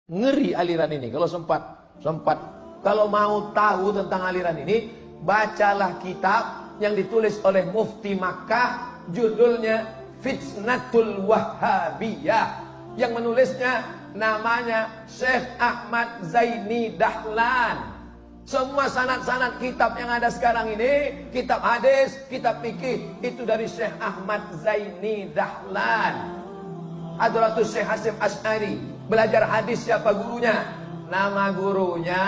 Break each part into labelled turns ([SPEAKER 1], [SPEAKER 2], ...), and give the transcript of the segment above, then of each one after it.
[SPEAKER 1] Ngeri aliran ini. Kalau sempat kalau mau tahu tentang aliran ini, bacalah kitab yang ditulis oleh Mufti Makkah, judulnya Fitnatul Wahhabiyah, yang menulisnya namanya Syekh Ahmad Zaini Dahlan. Semua sanad-sanad kitab yang ada sekarang ini, kitab hadis, kitab fikih, itu dari Syekh Ahmad Zaini Dahlan. Hadratus Syekh Hasim Asy'ari. Belajar hadis siapa gurunya? Nama gurunya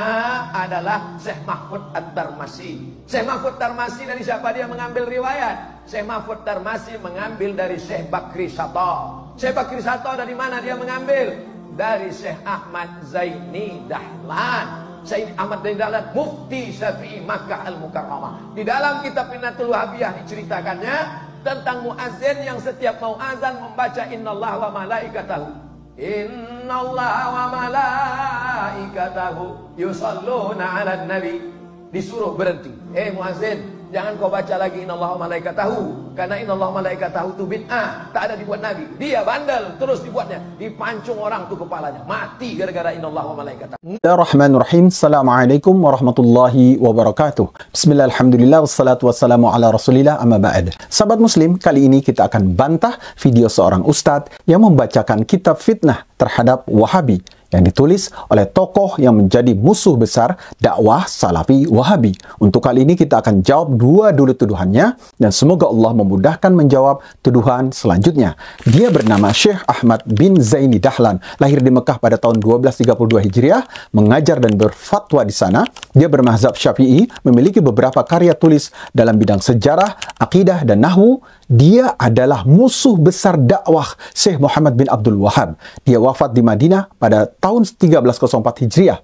[SPEAKER 1] adalah Syekh Mahfud At-Tarmasi. Syekh Mahfud Tarmasi dari siapa dia mengambil riwayat? Syekh Mahfud Tarmasi mengambil dari Syekh Bakri Sato. Syekh Bakri Sato dari mana dia mengambil? Dari Syekh Ahmad Zaini Dahlan. Syekh Ahmad Zaini Dahlan, Mufti Syafi'i Makkah Al-Mukarramah. Di dalam kitab Fitnatul Wahhabiyah diceritakannya tentang muazzin yang setiap mau azan membaca innallaha wa malaikatahu. Innallaha wa malaikatahu yusalluna 'alan nabi. Disuruh berhenti. Muazzin, jangan kau baca lagi innallaha wa malaikatahu, karena innallaha wa malaikatahu itu bid'ah, tak ada dibuat nabi. Dia bandel, terus dibuatnya, dipancung orang tuh kepalanya, mati gara-gara innallaha wa malaikatahu.
[SPEAKER 2] Bismillahirrahmanirrahim. Assalamualaikum warahmatullahi wabarakatuh. Bismillah, alhamdulillah, wassalatu wassalamu ala rasulillah, amma ba'd. Sahabat muslim, kali ini kita akan bantah video seorang ustadz yang membacakan kitab fitnah terhadap Wahabi yang ditulis oleh tokoh yang menjadi musuh besar dakwah Salafi Wahabi. Untuk kali ini kita akan jawab dua dulu tuduhannya, dan semoga Allah memudahkan menjawab tuduhan selanjutnya. Dia bernama Syekh Ahmad bin Zaini Dahlan, lahir di Mekah pada tahun 1232 Hijriah, mengajar dan berfatwa di sana. Dia bermazhab Syafi'i, memiliki beberapa karya tulis dalam bidang sejarah, akidah, dan nahwu. Dia adalah musuh besar dakwah Syekh Muhammad bin Abdul Wahhab. Dia wafat di Madinah pada tahun 1304 Hijriah.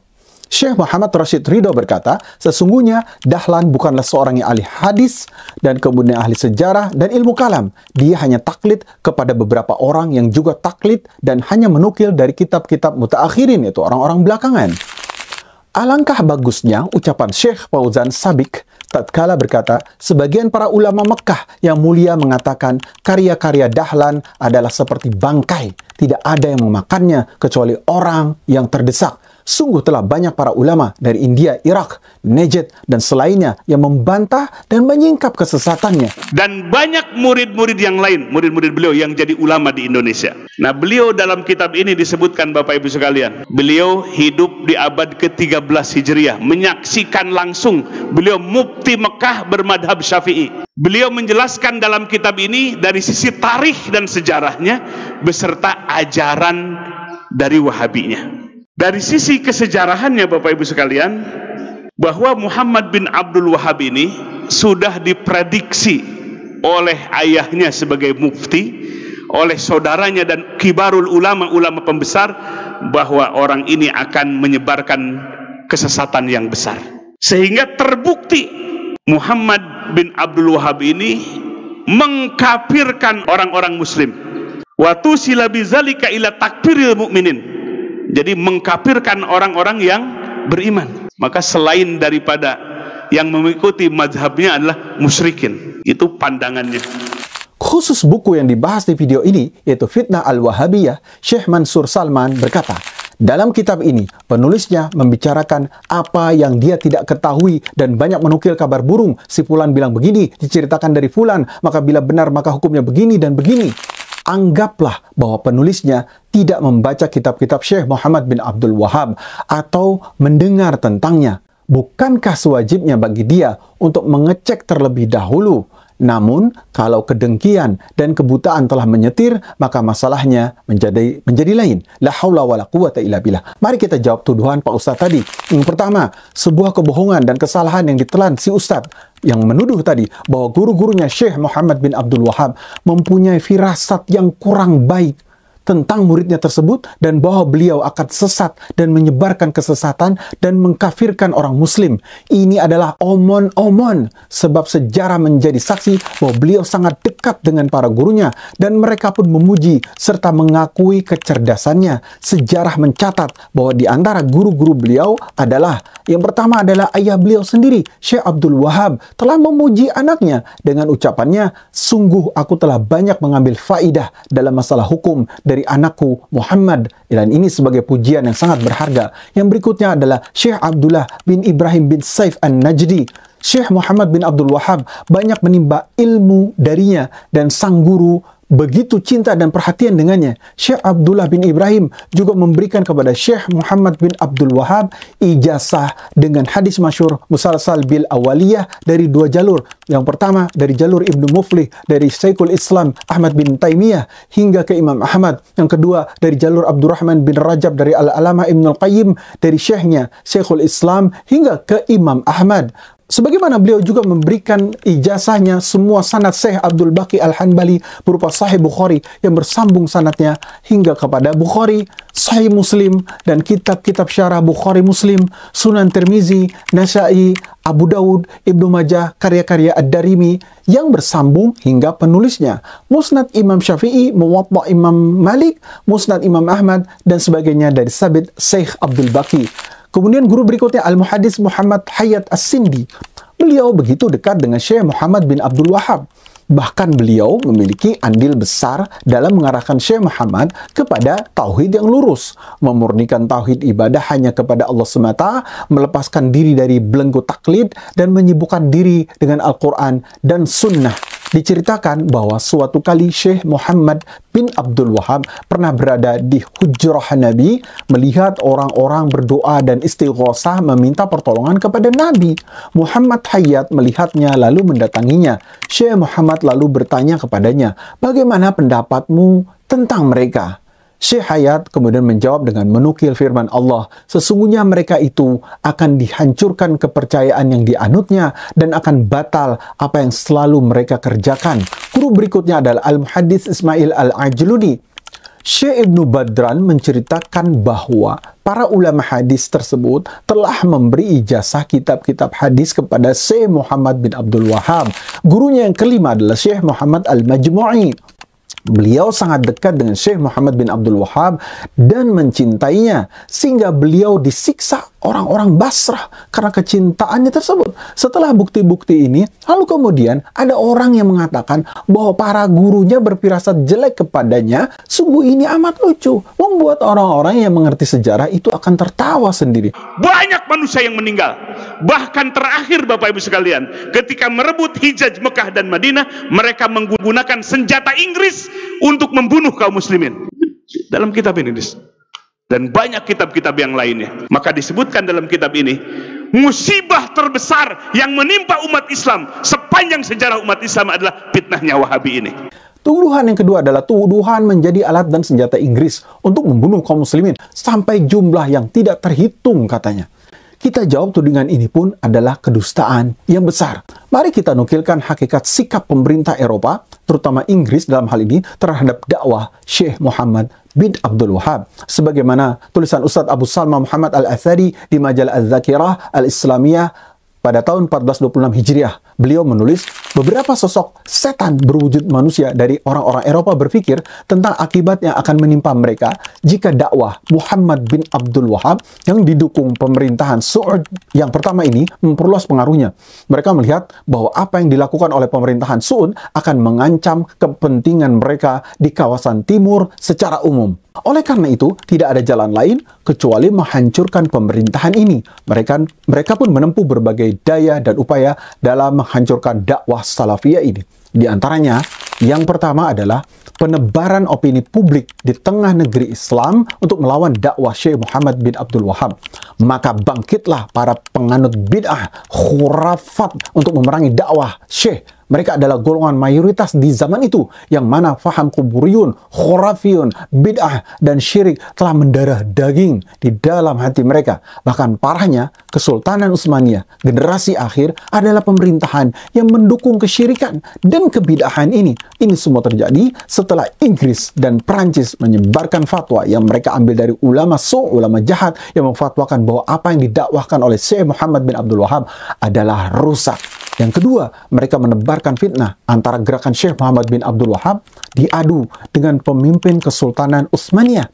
[SPEAKER 2] Syekh Muhammad Rashid Ridho berkata, sesungguhnya Dahlan bukanlah seorang yang ahli hadis dan kemudian ahli sejarah dan ilmu kalam. Dia hanya taklid kepada beberapa orang yang juga taklid dan hanya menukil dari kitab-kitab mutaakhirin, yaitu orang-orang belakangan. Alangkah bagusnya ucapan Syekh Fauzan Sabik tatkala berkata, sebagian para ulama Mekah yang mulia mengatakan karya-karya Dahlan adalah seperti bangkai, tidak ada yang memakannya kecuali orang yang terdesak. Sungguh telah banyak para ulama dari India, Irak, Najd, dan selainnya yang membantah dan menyingkap kesesatannya.
[SPEAKER 3] Dan banyak murid-murid yang lain, murid-murid beliau yang jadi ulama di Indonesia. Nah, beliau dalam kitab ini disebutkan, Bapak Ibu sekalian, beliau hidup di abad ke-13 Hijriah, menyaksikan langsung beliau mufti Mekah bermadhab Syafi'i. Beliau menjelaskan dalam kitab ini dari sisi tarikh dan sejarahnya beserta ajaran dari Wahabinya. Dari sisi kesejarahannya, Bapak Ibu sekalian, bahwa Muhammad bin Abdul Wahhab ini sudah diprediksi oleh ayahnya sebagai mufti, oleh saudaranya dan kibarul ulama pembesar, bahwa orang ini akan menyebarkan kesesatan yang besar. Sehingga terbukti Muhammad bin Abdul Wahhab ini mengkafirkan orang-orang muslim. Wa tusila bizalika ila takfiril mu'minin. Jadi mengkafirkan orang-orang yang beriman. Maka selain daripada yang mengikuti mazhabnya adalah musyrikin. Itu pandangannya.
[SPEAKER 2] Khusus buku yang dibahas di video ini, yaitu Fitnah Al-Wahabiyah, Syekh Mansur Salman berkata, dalam kitab ini, penulisnya membicarakan apa yang dia tidak ketahui dan banyak menukil kabar burung. Si Fulan bilang begini, diceritakan dari Fulan, maka bila benar maka hukumnya begini dan begini. Anggaplah bahwa penulisnya tidak membaca kitab-kitab Syekh Muhammad bin Abdul Wahhab atau mendengar tentangnya. Bukankah sewajibnya bagi dia untuk mengecek terlebih dahulu? Namun, kalau kedengkian dan kebutaan telah menyetir, maka masalahnya menjadi lain. La haula wala quwata illa billah. Mari kita jawab tuduhan Pak Ustadz tadi. Yang pertama, sebuah kebohongan dan kesalahan yang ditelan si Ustadz yang menuduh tadi bahwa guru-gurunya Syekh Muhammad bin Abdul Wahhab mempunyai firasat yang kurang baik tentang muridnya tersebut, dan bahwa beliau akan sesat dan menyebarkan kesesatan dan mengkafirkan orang muslim. Ini adalah omon-omon, sebab sejarah menjadi saksi bahwa beliau sangat dekat dengan para gurunya dan mereka pun memuji serta mengakui kecerdasannya. Sejarah mencatat bahwa di antara guru-guru beliau adalah, yang pertama adalah ayah beliau sendiri, Syekh Abdul Wahhab, telah memuji anaknya dengan ucapannya, sungguh aku telah banyak mengambil faidah dalam masalah hukum dari anakku Muhammad. Dan ini sebagai pujian yang sangat berharga. Yang berikutnya adalah Syekh Abdullah bin Ibrahim bin Saif An-Najdi. Syekh Muhammad bin Abdul Wahab banyak menimba ilmu darinya dan sang guru begitu cinta dan perhatian dengannya. Syekh Abdullah bin Ibrahim juga memberikan kepada Syekh Muhammad bin Abdul Wahab ijazah dengan hadis masyhur musalsal bil awaliyah dari dua jalur. Yang pertama dari jalur Ibnu Muflih dari Syekhul Islam Ahmad bin Taimiyah hingga ke Imam Ahmad. Yang kedua dari jalur Abdurrahman bin Rajab dari Al-Alamah Ibnul Qayyim dari syekhnya Syekhul Islam hingga ke Imam Ahmad. Sebagaimana beliau juga memberikan ijazahnya semua sanad Syekh Abdul Baqi Al-Hanbali berupa Sahih Bukhari yang bersambung sanadnya hingga kepada Bukhari, Sahih Muslim, dan kitab-kitab syarah Bukhari Muslim, Sunan Tirmizi, Nasa'i, Abu Dawud, Ibnu Majah, karya-karya Ad-Darimi yang bersambung hingga penulisnya. Musnad Imam Syafi'i, Muwatta Imam Malik, Musnad Imam Ahmad, dan sebagainya dari sabit Syekh Abdul Baqi. Kemudian guru berikutnya Al-Muhaddis Muhammad Hayyat As-Sindi. Beliau begitu dekat dengan Syekh Muhammad bin Abdul Wahab. Bahkan beliau memiliki andil besar dalam mengarahkan Syekh Muhammad kepada tauhid yang lurus, memurnikan tauhid ibadah hanya kepada Allah semata, melepaskan diri dari belenggu taklid, dan menyibukkan diri dengan Al-Quran dan Sunnah. Diceritakan bahwa suatu kali Syekh Muhammad bin Abdul Wahab pernah berada di hujrah Nabi melihat orang-orang berdoa dan istighosah meminta pertolongan kepada Nabi. Muhammad Hayyat melihatnya lalu mendatanginya. Syekh Muhammad lalu bertanya kepadanya, "Bagaimana pendapatmu tentang mereka?" Syekh Hayyat kemudian menjawab dengan menukil firman Allah, sesungguhnya mereka itu akan dihancurkan kepercayaan yang dianutnya dan akan batal apa yang selalu mereka kerjakan. Guru berikutnya adalah Al-Muhaddis Ismail Al-Ajluni. Syekh Ibnu Badran menceritakan bahwa para ulama hadis tersebut telah memberi ijazah kitab-kitab hadis kepada Syekh Muhammad bin Abdul Wahab. Gurunya yang kelima adalah Syekh Muhammad Al-Majmu'i. Beliau sangat dekat dengan Syekh Muhammad bin Abdul Wahab dan mencintainya sehingga beliau disiksa orang-orang Basrah karena kecintaannya tersebut. Setelah bukti-bukti ini, lalu kemudian ada orang yang mengatakan bahwa para gurunya berfirasat jelek kepadanya. Sungguh ini amat lucu, membuat orang-orang yang mengerti sejarah itu akan tertawa sendiri.
[SPEAKER 3] Banyak manusia yang meninggal. Bahkan terakhir Bapak Ibu sekalian, ketika merebut Hijaz Mekah dan Madinah, mereka menggunakan senjata Inggris untuk membunuh kaum muslimin. Dalam kitab ini, dan banyak kitab-kitab yang lainnya. Maka disebutkan dalam kitab ini, musibah terbesar yang menimpa umat Islam sepanjang sejarah umat Islam adalah fitnahnya Wahabi ini.
[SPEAKER 2] Tuduhan yang kedua adalah tuduhan menjadi alat dan senjata Inggris untuk membunuh kaum muslimin sampai jumlah yang tidak terhitung katanya. Kita jawab tudingan ini pun adalah kedustaan yang besar. Mari kita nukilkan hakikat sikap pemerintah Eropa, terutama Inggris dalam hal ini, terhadap dakwah Syekh Muhammad bin Abdul Wahab. Sebagaimana tulisan Ustadz Abu Salma Muhammad Al-Athari di majalah Az-Zakirah Al-Islamiyah pada tahun 1426 Hijriah. Beliau menulis, beberapa sosok setan berwujud manusia dari orang-orang Eropa berpikir tentang akibat yang akan menimpa mereka jika dakwah Muhammad bin Abdul Wahab yang didukung pemerintahan Saud yang pertama ini memperluas pengaruhnya. Mereka melihat bahwa apa yang dilakukan oleh pemerintahan Saud akan mengancam kepentingan mereka di kawasan timur secara umum. Oleh karena itu, tidak ada jalan lain kecuali menghancurkan pemerintahan ini. Mereka pun menempuh berbagai daya dan upaya dalam menghancurkan dakwah salafiyah ini. Di antaranya, yang pertama adalah penebaran opini publik di tengah negeri Islam untuk melawan dakwah Syekh Muhammad bin Abdul Wahab. Maka bangkitlah para penganut bid'ah, khurafat untuk memerangi dakwah Syekh. Mereka adalah golongan mayoritas di zaman itu, yang mana faham kuburiyun, khurafiyun, bid'ah, dan syirik telah mendarah daging di dalam hati mereka. Bahkan parahnya, Kesultanan Utsmaniyah, generasi akhir, adalah pemerintahan yang mendukung kesyirikan dan kebid'ahan ini. Ini semua terjadi setelah Inggris dan Perancis menyebarkan fatwa yang mereka ambil dari ulama ulama jahat yang memfatwakan bahwa apa yang didakwahkan oleh Syekh Muhammad bin Abdul Wahab adalah rusak. Yang kedua, mereka menebarkan fitnah antara gerakan Syekh Muhammad bin Abdul Wahab diadu dengan pemimpin Kesultanan Utsmaniyah.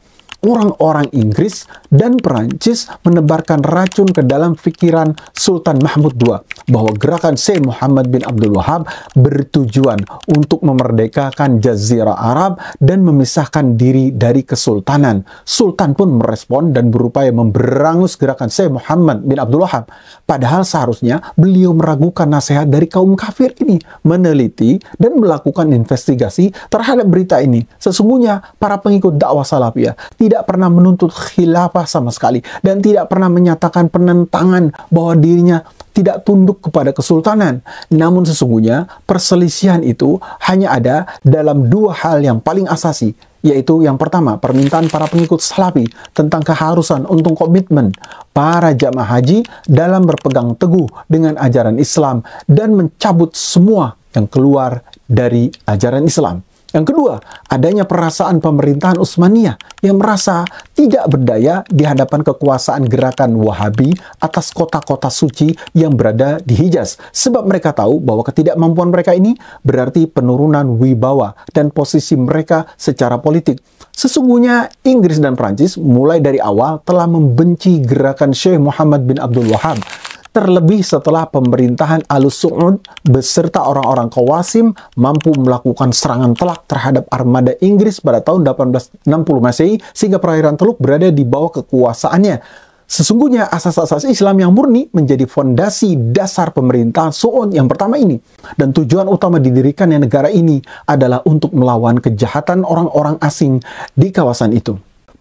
[SPEAKER 2] orang-orang Inggris dan Perancis menebarkan racun ke dalam pikiran Sultan Mahmud II bahwa gerakan Syekh Muhammad bin Abdul Wahab bertujuan untuk memerdekakan Jazirah Arab dan memisahkan diri dari kesultanan. Sultan pun merespon dan berupaya memberangus gerakan Syekh Muhammad bin Abdul Wahab. Padahal seharusnya beliau meragukan nasihat dari kaum kafir ini, meneliti dan melakukan investigasi terhadap berita ini. Sesungguhnya para pengikut dakwah Salafiyah tidak pernah menuntut khilafah sama sekali dan tidak pernah menyatakan penentangan bahwa dirinya tidak tunduk kepada kesultanan. Namun sesungguhnya perselisihan itu hanya ada dalam dua hal yang paling asasi, yaitu yang pertama, permintaan para pengikut Salafi tentang keharusan untuk komitmen para jamaah haji dalam berpegang teguh dengan ajaran Islam dan mencabut semua yang keluar dari ajaran Islam. Yang kedua, adanya perasaan pemerintahan Utsmaniyah yang merasa tidak berdaya di hadapan kekuasaan gerakan Wahabi atas kota-kota suci yang berada di Hijaz. Sebab mereka tahu bahwa ketidakmampuan mereka ini berarti penurunan wibawa dan posisi mereka secara politik. Sesungguhnya Inggris dan Prancis mulai dari awal telah membenci gerakan Syekh Muhammad bin Abdul Wahab. Terlebih setelah pemerintahan Al Saud beserta orang-orang Qawasim mampu melakukan serangan telak terhadap armada Inggris pada tahun 1860 Masehi sehingga perairan Teluk berada di bawah kekuasaannya. Sesungguhnya asas-asas Islam yang murni menjadi fondasi dasar pemerintahan Saud yang pertama ini. Dan tujuan utama didirikannya negara ini adalah untuk melawan kejahatan orang-orang asing di kawasan itu.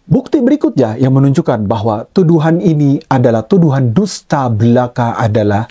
[SPEAKER 2] Bukti berikutnya yang menunjukkan bahwa tuduhan ini adalah tuduhan dusta belaka adalah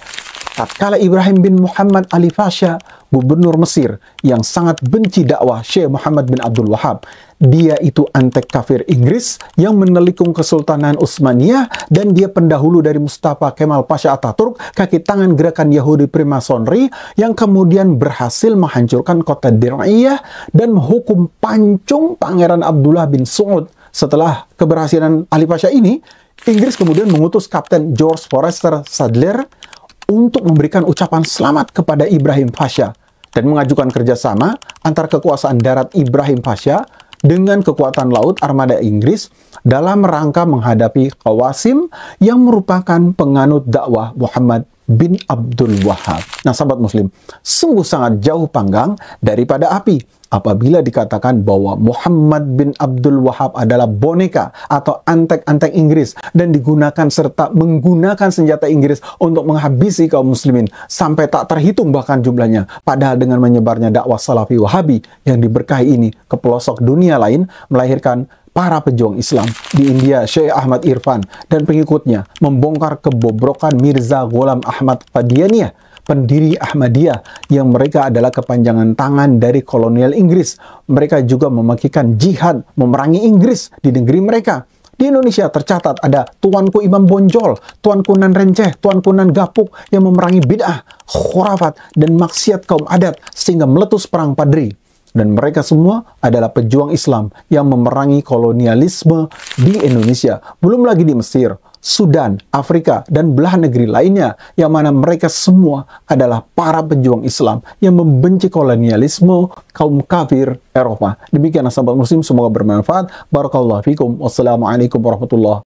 [SPEAKER 2] tatkala Ibrahim bin Muhammad Ali Pasha, gubernur Mesir yang sangat benci dakwah Syekh Muhammad bin Abdul Wahab. Dia itu antek kafir Inggris yang menelikung Kesultanan Utsmaniyah dan dia pendahulu dari Mustafa Kemal Pasha Ataturk, kaki tangan gerakan Yahudi Primasonri yang kemudian berhasil menghancurkan kota Dir'iyah dan menghukum pancung Pangeran Abdullah bin Saud. Setelah keberhasilan Ali Pasha ini, Inggris kemudian mengutus Kapten George Forrester Sadler untuk memberikan ucapan selamat kepada Ibrahim Pasha dan mengajukan kerjasama antar kekuasaan darat Ibrahim Pasha dengan kekuatan laut armada Inggris dalam rangka menghadapi Qawasim yang merupakan penganut dakwah Muhammad bin Abdul Wahab. Nah, sahabat muslim, sungguh sangat jauh panggang daripada api apabila dikatakan bahwa Muhammad bin Abdul Wahab adalah boneka atau antek-antek Inggris dan digunakan serta menggunakan senjata Inggris untuk menghabisi kaum muslimin sampai tak terhitung bahkan jumlahnya. Padahal dengan menyebarnya dakwah Salafi Wahabi yang diberkahi ini ke pelosok dunia lain melahirkan para pejuang Islam di India. Syekh Ahmad Irfan dan pengikutnya membongkar kebobrokan Mirza Ghulam Ahmad Qadianiyah, pendiri Ahmadiyah yang mereka adalah kepanjangan tangan dari kolonial Inggris. Mereka juga memakikan jihad memerangi Inggris di negeri mereka. Di Indonesia tercatat ada Tuanku Imam Bonjol, Tuanku Nan Renceh, Tuanku Nan Gapuk yang memerangi bid'ah, khurafat, dan maksiat kaum adat sehingga meletus perang Padri. Dan mereka semua adalah pejuang Islam yang memerangi kolonialisme di Indonesia. Belum lagi di Mesir, Sudan, Afrika, dan belahan negeri lainnya yang mana mereka semua adalah para pejuang Islam yang membenci kolonialisme kaum kafir Eropa. Demikian sahabat muslim, semoga bermanfaat. Barakallahu fikum. Wassalamualaikum warahmatullahi wabarakatuh.